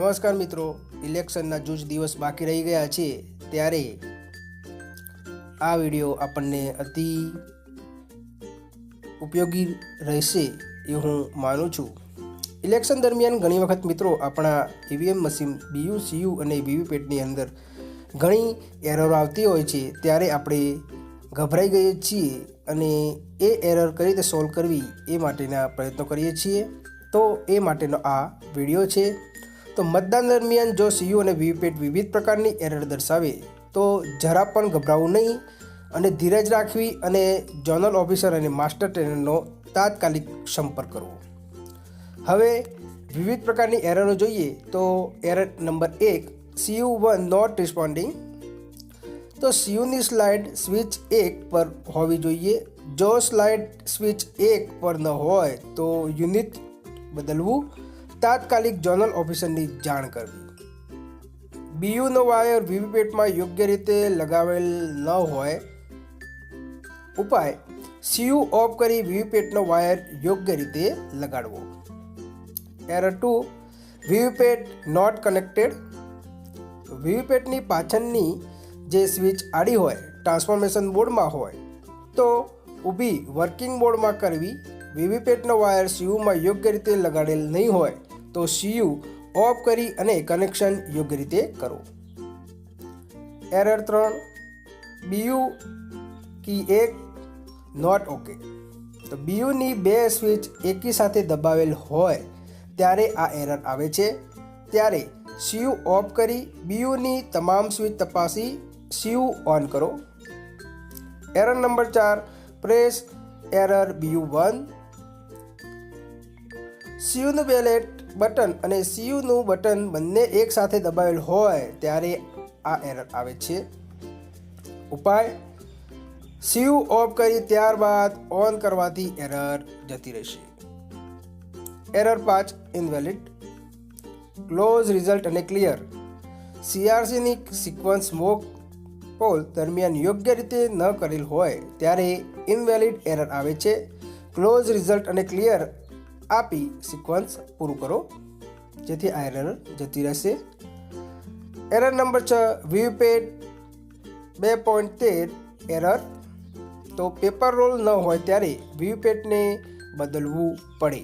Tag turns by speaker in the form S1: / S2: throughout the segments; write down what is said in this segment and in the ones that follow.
S1: નમસ્કાર મિત્રો, ઇલેક્શનના જ દિવસ બાકી રહી ગયા છે ત્યારે આ વિડીયો આપણને અતિ ઉપયોગી રહેશે એ હું માનું છું। ઇલેક્શન દરમિયાન ઘણી વખત મિત્રો આપણા ઈવીએમ મશીન બીયુ સીયુ અને વીવીપેટની અંદર ઘણી એરર આવતી હોય છે ત્યારે આપણે ગભરાઈ ગઈએ છીએ અને એ એરર કઈ રીતે સોલ્વ કરવી એ માટેના પ્રયત્નો કરીએ છીએ। તો એ માટેનો આ વિડીયો છે। તો મતદાન દરમિયાન જો સીયુ અને વીવીપેટ વિવિધ પ્રકારની એરર દર્શાવે તો જરા પણ ગભરાવું નહીં અને ધીરજ રાખવી અને ઝોનલ ઓફિસર અને માસ્ટર ટ્રેનરનો તાત્કાલિક સંપર્ક કરવો। હવે વિવિધ પ્રકારની એરરો જોઈએ તો error number 1, CU1 not responding. તો સીયુની સ્લાઇડ સ્વિચ 1 પર હોવી જોઈએ। જો સ્લાઇડ સ્વિચ 1 પર ન હોય તો યુનિટ બદલવું, તાત્કાલિક ઝોનલ ઓફિસરની જાણ કરવી। બીયુનો વાયર વીવીપેટમાં યોગ્ય રીતે લગાવેલ ન હોય, ઉપાય સીયુ ઓફ કરી વીવીપેટનો વાયર યોગ્ય રીતે લગાડવો। Error 2, VVPAT not connected. વીવીપેટની પાછળની જે સ્વિચ આડી હોય, ટ્રાન્સફોર્મેશન મોડમાં હોય તો ઊભી વર્કિંગ મોડમાં કરવી। વીવીપેટનો વાયર સીયુમાં યોગ્ય રીતે લગાડેલ નહીં હોય તો સીયુ ઓફ કરી અને કનેક્શન યોગ્ય રીતે કરો। Error 3, BU key 1 not okay. તો બીયુની 2 સ્વિચ એકી સાથે દબાવેલ હોય ત્યારે આ એરર આવે છે। ત્યારે સીયુ ઓફ કરી બીયુની તમામ સ્વિચ તપાસી સીયુ ઓન કરો। Error number 4, press error BU1। સીયુનું બેલેટ બટન અને સીયુનું બટન બંને એક સાથે દબાવેલ હોય ત્યારે આ એરર આવે છે। ઉપાય સીયુ ઓફ કરી ત્યારબાદ ઓન કરવાથી એરર જતી રહેશે। Error 5, invalid. ક્લોઝ રિઝલ્ટ અને ક્લિયર। CRCની સિક્વન્સ મોક પોલ દરમિયાન યોગ્ય રીતે ન કરેલ હોય ત્યારે ઇનવેલિડ એરર આવે છે। ક્લોઝ રિઝલ્ટ અને ક્લિયર આપી સિક્વન્સ પૂરું કરો જેથી આ એરર જતી રહેશે। Error number 6, VVPAT 2.13 error. તો પેપર રોલ ન હોય ત્યારે વીવીપેટને બદલવું પડે।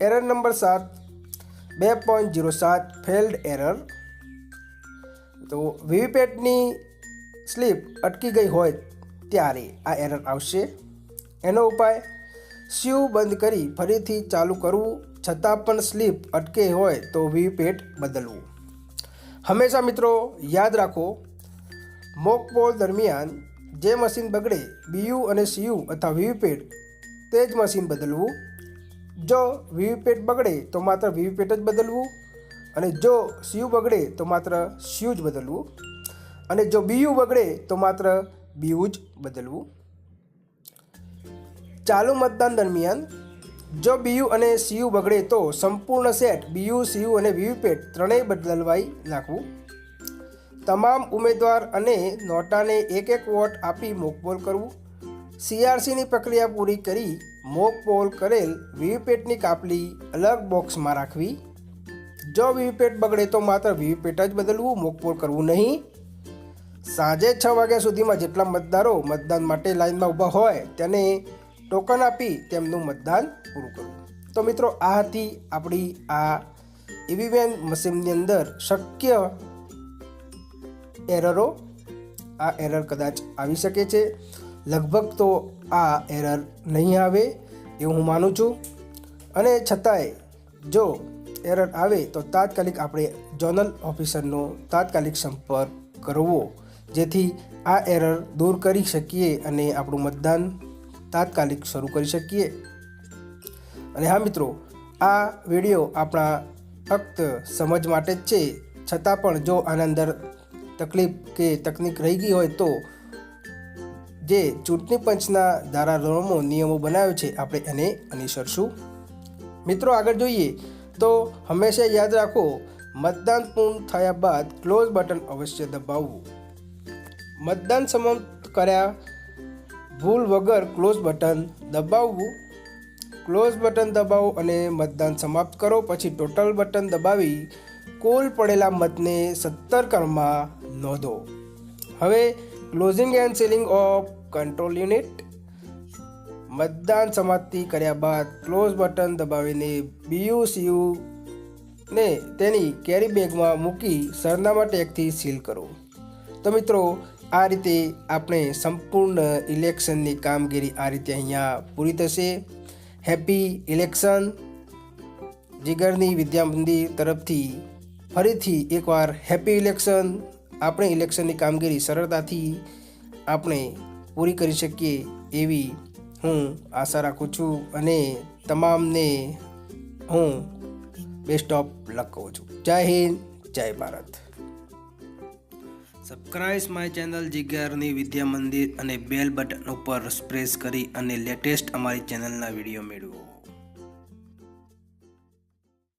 S1: Error number 7, 2.07 failed error. તો વીવીપેટની સ્લીપ અટકી ગઈ હોય ત્યારે આ એરર આવશે। એનો ઉપાય સીયુ બંધ કરી ફરીથી ચાલુ કરવું, છતાં પણ સ્લીપ અટકે હોય તો વીવીપેટ બદલવું। હંમેશા મિત્રો યાદ રાખો, મોક પોલ દરમિયાન જે મશીન બગડે, બીયુ અને સીયુ અથવા વીવીપેટ, તે જ મશીન બદલવું। જો વીવીપેટ બગડે તો માત્ર વીવીપેટ જ બદલવું અને જો સીયુ બગડે તો માત્ર સીયુ જ બદલવું અને જો બીયુ બગડે તો માત્ર બીયુ જ બદલવું। ચાલુ મતદાન દરમિયાન જો બીયુ અને સીયુ બગડે તો સંપૂર્ણ સેટ બીયુ, સીયુ અને વીવીપેટ ત્રણેય બદલવાઈ નાખવું। તમામ ઉમેદવાર અને નોટાને 1-1 વોટ આપી મોકપોલ કરવું। CRCની પ્રક્રિયા પૂરી કરી મોકપોલ કરેલ વીવીપેટની કાપલી અલગ બોક્સમાં રાખવી। જો વીવીપેટ બગડે તો માત્ર વીવીપેટ જ બદલવું, મોકપોલ કરવું નહીં। સાંજે 6 વાગ્યા સુધીમાં જેટલા મતદારો મતદાન માટે લાઇનમાં ઊભા હોય તેને ટોકન આપી તેમનું મતદાન પૂરું કરવું। તો મિત્રો આ હતી આપણી આ ઈવીએમ મશીનની અંદર શક્ય એરરો। આ એરર કદાચ આવી શકે છે, લગભગ તો આ એરર નહીં આવે એવું હું માનું છું અને છતાંય જો એરર આવે તો તાત્કાલિક આપણે ઝોનલ ઓફિસરનો તાત્કાલિક સંપર્ક કરવો જેથી આ એરર દૂર કરી શકીએ અને આપણું મતદાન તાત્કાલિક શરૂ કરી શકીએ। અને હા મિત્રો, આ વિડીયો આપણા ફક્ત સમજ માટે જ છે, છતાં પણ જો આના અંદર તકલીફ કે તકનીક રહી ગઈ હોય તો જે ચૂંટણી પંચના ધારાધોરણો નિયમો બનાવ્યો છે આપણે એને અનુસરશું। મિત્રો આગળ જોઈએ તો હંમેશા યાદ રાખો, મતદાન પૂર્ણ થયા બાદ ક્લોઝ બટન અવશ્ય દબાવવું। મતદાન સમાપ્ત કર્યા ભૂલ વગર ક્લોઝ બટન દબાવવું। ક્લોઝ બટન દબાવો અને મતદાન સમાપ્ત કરો. પછી ટોટલ બટન દબાવી કુલ પડેલા મતને 17 ક્રમમાં નોંધો. હવે closing and ceiling of control unit. મતદાન સમાપ્તિ કર્યા બાદ ક્લોઝ બટન દબાવીને BUCU ને તેની કેરી બેગમાં મૂકી સરનામા ટેગથી સીલ કરો. તો મિત્રો, આ રીતે આપણે સંપૂર્ણ ઇલેક્શનની કામગીરી આ રીતે અહીંયા પૂરી થશે. Happy election. જીગરની વિદ્યા મંદિર તરફથી ફરીથી એકવાર હેપી ઇલેક્શન. આપણે ઇલેક્શનની કામગીરી સરળતાથી આપણે પૂરી કરી શકીએ એવી હું આશા રાખું છું અને તમામને હું બેસ્ટ ઓફ લક કહું છું. જય હિન્દ, જય Bharat. Subscribe my channel જીગરની Vidya Mandir અને બેલ બટન ઉપર પ્રેસ કરી અને લેટેસ્ટ અમારી ચેનલના વિડીયો મેળવો.